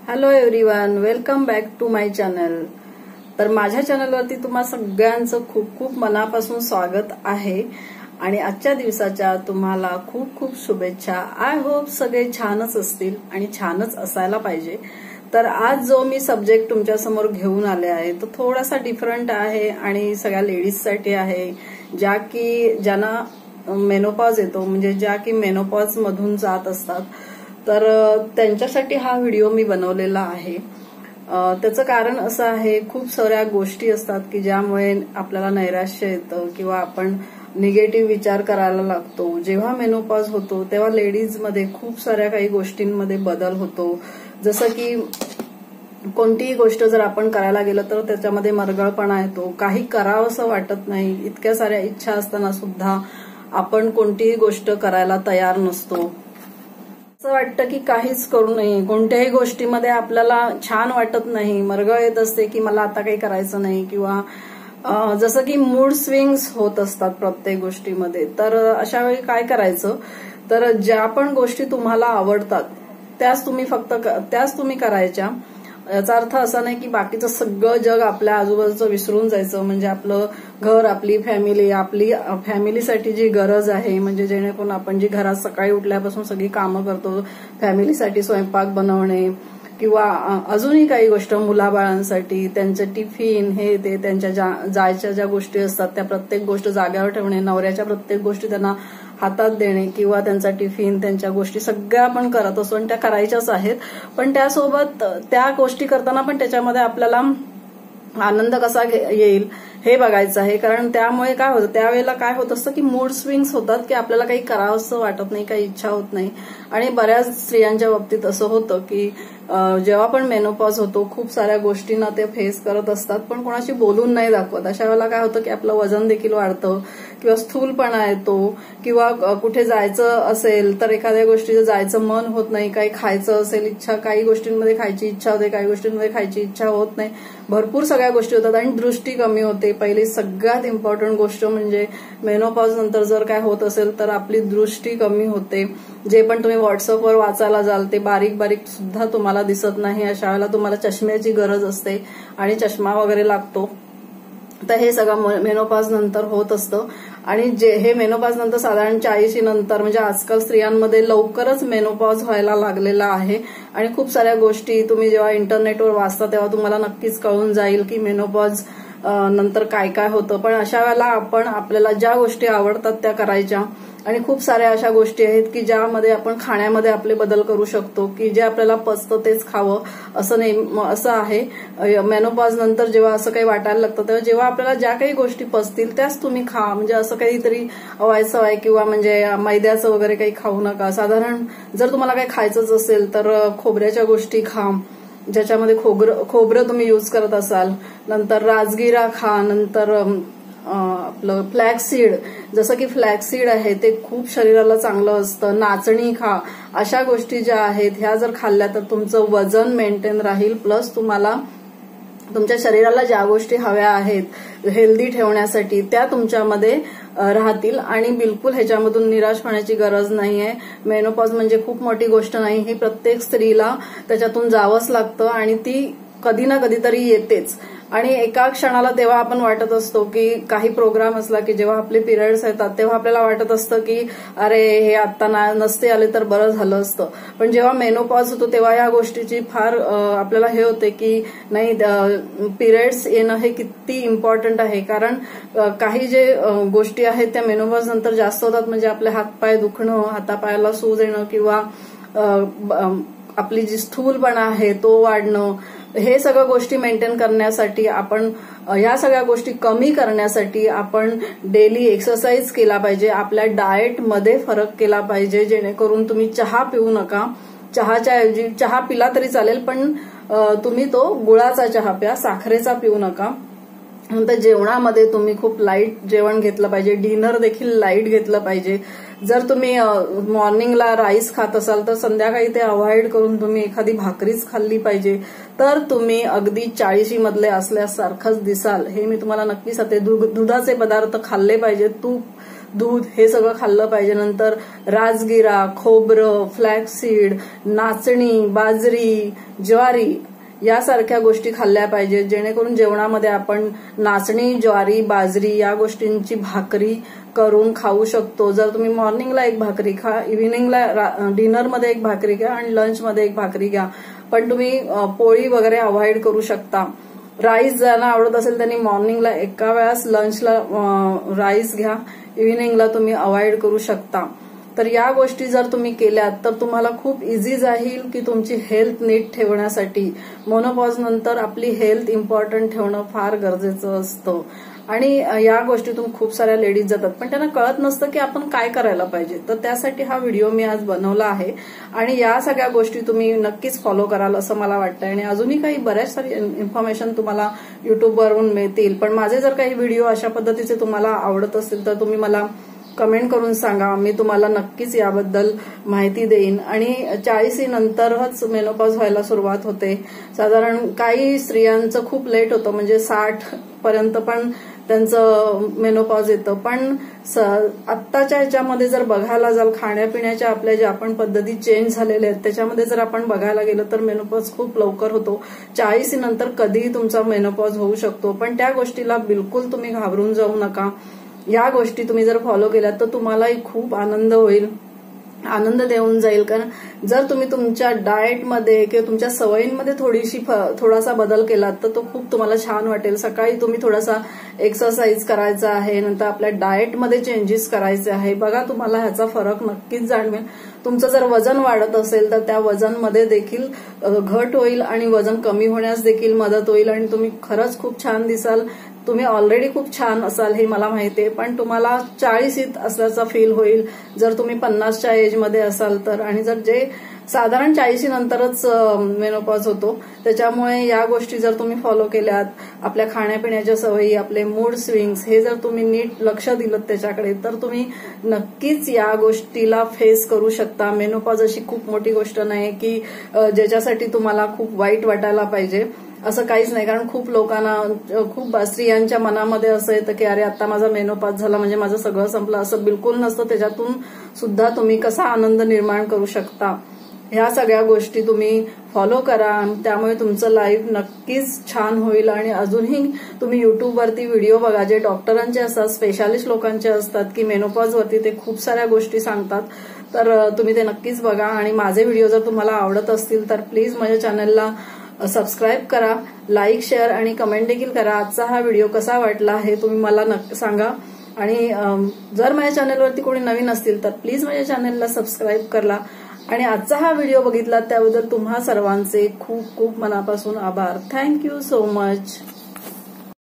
Hello everyone, welcome back to my channel. तर माझ्या चॅनलवरती तुम्हा सगळ्यांचं खूप खूप मनापासून स्वागत आहे आणि आजच्या दिवसाच्या तुम्हाला खूप खूप शुभेच्छा। आय होप सगळे छानच असतील आणि छानच असायला पाहिजे। तर आज जो मी सब्जेक्ट तुमच्या समोर घेऊन आले आहे तो थोडासा डिफरंट आहे आणि सगळ्या लेडीजसाठी आहे, ज्यांना मेनोपॉज येतो, म्हणजे ज्या की मेनोपॉज मधून जात असतात। तर त्यांच्यासाठी हा व्हिडिओ मी बनवलेला आहे। त्याचं कारण असं आहे, खूप साऱ्या गोष्टी असतात की ज्यामुळे आपल्याला नैराश्य येतं किंवा आपण निगेटिव्ह विचार करायला लागतो। जेव्हा मेनोपॉज होतो तेव्हा लेडीजमध्ये खूप साऱ्या काही गोष्टींमध्ये बदल होतो, जसं की कोणतीही गोष्ट जर आपण करायला गेलो तर त्याच्यामध्ये मरगळपणा येतो, काही करावंसं वाटत नाही, इतक्या साऱ्या इच्छा असताना सुद्धा आपण कोणतीही गोष्ट करायला तयार नसतो। असं वाटतं की काहीच करू नये, कोणत्याही गोष्टीमध्ये आपल्याला छान वाटत नाही, मरगळ येत असते की मला आता काही करायचं नाही, किंवा जसं की मूड स्विंग्स होत असतात प्रत्येक गोष्टीमध्ये। तर अशा वेळी काय करायचं, तर ज्या पण गोष्टी तुम्हाला आवडतात त्याच तुम्ही करायच्या। याचा अर्थ असा नाही की बाकीचं सगळं जग आपल्या आजूबाजूचं विसरून जायचं, म्हणजे आपलं घर, आपली फॅमिलीसाठी जी गरज आहे, म्हणजे जेणेकरून आपण जी घरात सकाळी उठल्यापासून सगळी कामं करतो, फॅमिलीसाठी स्वयंपाक बनवणे किंवा अजूनही काही गोष्ट, मुलाबाळांसाठी त्यांचं टिफिन, हे ते त्यांच्या जायच्या ज्या गोष्टी असतात त्या प्रत्येक गोष्ट जाग्यावर ठेवणे, नवऱ्याच्या प्रत्येक गोष्टी त्यांना हातात देणे किंवा त्यांचा टिफिन, त्यांच्या गोष्टी सगळ्या आपण करत असतो आणि त्या करायच्याच आहेत। पण त्यासोबत त्या गोष्टी करताना पण त्याच्यामध्ये आपल्याला आनंद कसा येईल हे बघायचं आहे। कारण त्यामुळे काय होतं, त्यावेळेला काय होत असतं की मूड स्विंग्स होतात की आपल्याला काही करावंसं वाटत नाही, काही इच्छा होत नाही। आणि बऱ्याच स्त्रियांच्या बाबतीत असं होतं की जेव्हा पण मेनोपॉज होतो खूप साऱ्या गोष्टींना ते फेस करत असतात, पण कोणाशी बोलून नाही दाखवत। अशा वेळेला काय होतं की आपलं वजन देखील वाढतं किंवा स्थूलपणा येतो, किंवा कुठे जायचं असेल तर एखाद्या गोष्टीचं जायचं मन होत नाही, काही खायचं असेल इच्छा, काही गोष्टींमध्ये खायची इच्छा होते, काही गोष्टींमध्ये खायची इच्छा होत नाही, भरपूर सगळ्या गोष्टी होतात आणि दृष्टी कमी होते। पहिली सगळ्यात इम्पॉर्टंट गोष्ट म्हणजे मेनोपॉज नंतर जर काय होत असेल तर आपली दृष्टी कमी होते। जे पण तुम्ही व्हॉट्सअपवर वाचायला जाल ते बारीक बारीक सुद्धा तुम्हाला दिसत नाही। अशा वेळेला तुम्हाला चष्म्याची गरज असते आणि चष्मा वगैरे लागतो। तर हे सगळं मेनोपॉज नंतर होत असतं आणि हे मेनोपॉज नंतर साधारण 40 नंतर, म्हणजे आजकाल स्त्रियांमध्ये लवकरच मेनोपॉज व्हायला लागलेला आहे आणि खूप साऱ्या गोष्टी तुम्ही जेव्हा इंटरनेटवर वाचता तेव्हा तुम्हाला नक्कीच कळून जाईल की मेनोपॉज नंतर काय काय होतं। पण अशा वेळेला आपण आपल्याला ज्या गोष्टी आवडतात त्या करायच्या आणि खूप साऱ्या अशा गोष्टी आहेत की ज्यामध्ये आपण खाण्यामध्ये आपले बदल करू शकतो, की जे आपल्याला पचतं तेच खावं असं नाही। असं आहे मेनोपॉज नंतर जेव्हा असं काही वाटायला लागतं तेव्हा जेव्हा आपल्याला ज्या काही गोष्टी पचतील त्याच तुम्ही खा, म्हणजे असं काहीतरी अवायचं किंवा म्हणजे मैद्याचं वगैरे काही खाऊ नका। साधारण जर तुम्हाला काही खायचंच असेल तर खोबऱ्याच्या गोष्टी खा, ज्याच्यामध्ये खोबरं तुम्ही यूज करत असाल, नंतर राजगिरा खा, नंतर आपलं फ्लॅक्सीड, जसं की फ्लॅक्सीड आहे ते खूप शरीराला चांगलं असतं, नाचणी खा। अशा गोष्टी ज्या आहेत ह्या जर खाल्ल्या तर तुमचं वजन मेंटेन राहील, प्लस तुम्हाला तुमच्या शरीराला ज्या गोष्टी हव्या आहेत हेल्दी ठेवण्यासाठी त्या तुमच्यामध्ये राहतील आणि बिलकुल ह्याच्यामधून निराश होण्याची गरज नाहीये। मेनोपॉज म्हणजे खूप मोठी गोष्ट नाही, ही प्रत्येक स्त्रीला त्याच्यातून जावंच लागतं आणि ती कधी ना कधीतरी येतेच। आणि एका क्षणाला तेव्हा आपण वाटत असतो की काही प्रोग्राम असला की जेव्हा आपले पिरियड्स येतात तेव्हा आपल्याला वाटत असतं की अरे हे आता नसते आले तर बरं झालं असतं। पण जेव्हा मेनोपॉज होतो तेव्हा या गोष्टीची फार आपल्याला हे होते की नाही, पिरियड्स येणं हे किती इम्पॉर्टंट आहे। कारण काही जे गोष्टी आहेत त्या मेनोपॉज नंतर जास्त होतात, म्हणजे आपले हातपाय दुखणं, हातापायाला सूज येणं किंवा आपली जी स्थूलपणा आहे तो वाढणं, हे सगळ्या गोष्टी मेंटेन करण्यासाठी आपण, या सगळ्या गोष्टी कमी करण्यासाठी आपण डेली एक्सरसाइज केला पाहिजे, आपल्या डाएटमध्ये फरक केला पाहिजे, जेणेकरून तुम्ही चहा पिऊ नका। चहाच्या ऐवजी चहा पिला तरी चालेल पण तुम्ही तो गुळाचा चहा प्या, साखरेचा पिऊ नका। नंतर जेवणामध्ये तुम्ही खूप लाईट जेवण घेतलं पाहिजे, डिनर देखील लाईट घेतलं पाहिजे। जर तुम्ही मॉर्निंगला राईस खात असाल तर संध्याकाळी ते अवॉइड करून तुम्ही एखादी भाकरीच खाल्ली पाहिजे, तर तुम्ही अगदी 40 मधले असल्यासारखंच दिसाल। हे मी तुम्हाला नक्की सांगते। दुधाचे पदार्थ खाल्ले पाहिजे, तूप दूध हे सगळं खाल्लं पाहिजे. नंतर राजगिरा, खोबरं, फ्लॅक्सीड, नाचणी, बाजरी, ज्वारी यासारख्या गोष्टी खाल्ल्या पाहिजेत, जेणेकरून जेवणामध्ये आपण नाचणी, ज्वारी, बाजरी या गोष्टींची भाकरी करून खाऊ शकतो. जर तुम्ही मॉर्निंगला एक भाकरी खा, इव्हिनिंगला डिनरमध्ये एक भाकरी घ्या आणि लंचमध्ये एक भाकरी घ्या, पण तुम्ही पोळी वगैरे अवॉइड करू शकता. राईस ज्यांना आवडत असेल त्यांनी मॉर्निंगला एका वेळास लंचला राईस घ्या, इव्हिनिंगला तुम्ही अवॉइड करू शकता. तर या गोष्टी जर तुम्ही केल्यात तर तुम्हाला खूप इझी जाईल की तुमची हेल्थ नीट ठेवण्यासाठी. मेनोपॉज नंतर आपली हेल्थ इम्पॉर्टंट ठेवणं फार गरजेचं असतं आणि या गोष्टीतून खूप साऱ्या लेडीज जातात, पण त्यांना कळत नसतं की आपण काय करायला पाहिजे. तर त्यासाठी हा व्हिडिओ मी आज बनवला आहे आणि या सगळ्या गोष्टी तुम्ही नक्कीच फॉलो कराल असं मला वाटतं. आणि अजूनही काही बऱ्याच सारी इन्फॉर्मेशन तुम्हाला युट्यूबवरून मिळतील, पण माझे जर काही व्हिडिओ अशा पद्धतीचे तुम्हाला आवडत असतील तर तुम्ही मला कमेंट करून सांगा, मी तुम्हाला नक्कीच याबद्दल माहिती देईन. आणि 40 नंतरच मेनोपॉज व्हायला सुरुवात होते. साधारण काही स्त्रियांचं खूप लेट होतं, म्हणजे 60 पर्यंत पण त्यांचं मेनोपॉज येतं. पण आत्ताच्या ह्याच्यामध्ये जर बघायला जाल, खाण्यापिण्याच्या आपल्या ज्या आपण पद्धती चेंज झालेल्या आहेत त्याच्यामध्ये जर आपण बघायला गेलं तर मेनोपॉज खूप लवकर होतो. 40 नंतर कधीही तुमचा मेनोपॉज होऊ शकतो, पण त्या गोष्टीला बिलकुल तुम्ही घाबरून जाऊ नका. या गोष्टी तुम्ही जर फॉलो केल्यात तर तुम्हालाही खूप आनंद होईल, आनंद देऊन जाईल. कारण जर तुम्ही तुमच्या डाएटमध्ये किंवा तुमच्या सवयींमध्ये थोडासा बदल केलात तर तो खूप तुम्हाला छान वाटेल. सकाळी तुम्ही थोडासा एक्सरसाइज करायचा आहे, नंतर आपल्या डाएटमध्ये चेंजेस करायचे आहे. बघा तुम्हाला ह्याचा फरक नक्कीच जाणवेल. तुमचं जर वजन वाढत असेल तर त्या वजनमध्ये देखील घट होईल आणि वजन कमी होण्यास देखील मदत होईल आणि तुम्ही खरंच खूप छान दिसाल. तुम्ही ऑलरेडी खूप छान असाल हे मला माहिती आहे, पण तुम्हाला 40 असल्याचा फील होईल जर तुम्ही 50च्या एजमध्ये असाल तर. आणि जर जे साधारण 40 नंतरच मेनोपॉज होतो, त्याच्यामुळे या गोष्टी जर तुम्ही फॉलो केल्यात, आपल्या खाण्यापिण्याच्या सवयी, आपले मूड स्विंग्स हे जर तुम्ही नीट लक्ष दिलं त्याच्याकडे, तर तुम्ही नक्कीच या गोष्टीला फेस करू शकता. मेनोपॉज अशी खूप मोठी गोष्ट नाही की ज्याच्यासाठी तुम्हाला खूप वाईट वाटायला पाहिजे, असं काहीच नाही. कारण खूप लोकांना, खूप स्त्रियांच्या मनामध्ये असं येतं की अरे आता माझा मेनोपॉज झाला म्हणजे माझं सगळं संपलं. असं बिलकुल नसतं. त्याच्यातून सुद्धा तुम्ही कसा आनंद निर्माण करू शकता, ह्या सगळ्या गोष्टी तुम्ही फॉलो करा. त्यामुळे तुमचं लाईफ नक्कीच छान होईल. आणि अजूनही तुम्ही युट्यूबवरती व्हिडिओ बघा जे डॉक्टरांचे असतात, स्पेशालिस्ट लोकांचे असतात, की मेनोपॉजवरती ते खूप साऱ्या गोष्टी सांगतात. तर तुम्ही ते नक्कीच बघा. आणि माझे व्हिडिओ जर तुम्हाला आवडत असतील तर प्लीज माझ्या चॅनलला सबस्क्राईब करा, लाईक, शेअर आणि कमेंट देखील करा. आजचा हा व्हिडिओ कसा वाटला हे तुम्ही मला सांगा. आणि जर माझ्या चॅनलवरती कोणी नवीन असतील तर प्लीज माझ्या चॅनलला सबस्क्राईब करा. आणि आजचा हा व्हिडिओ बघितला त्याबद्दल तुम्हा सर्वांचे खूप खूप मनापासून आभार. Thank you so much.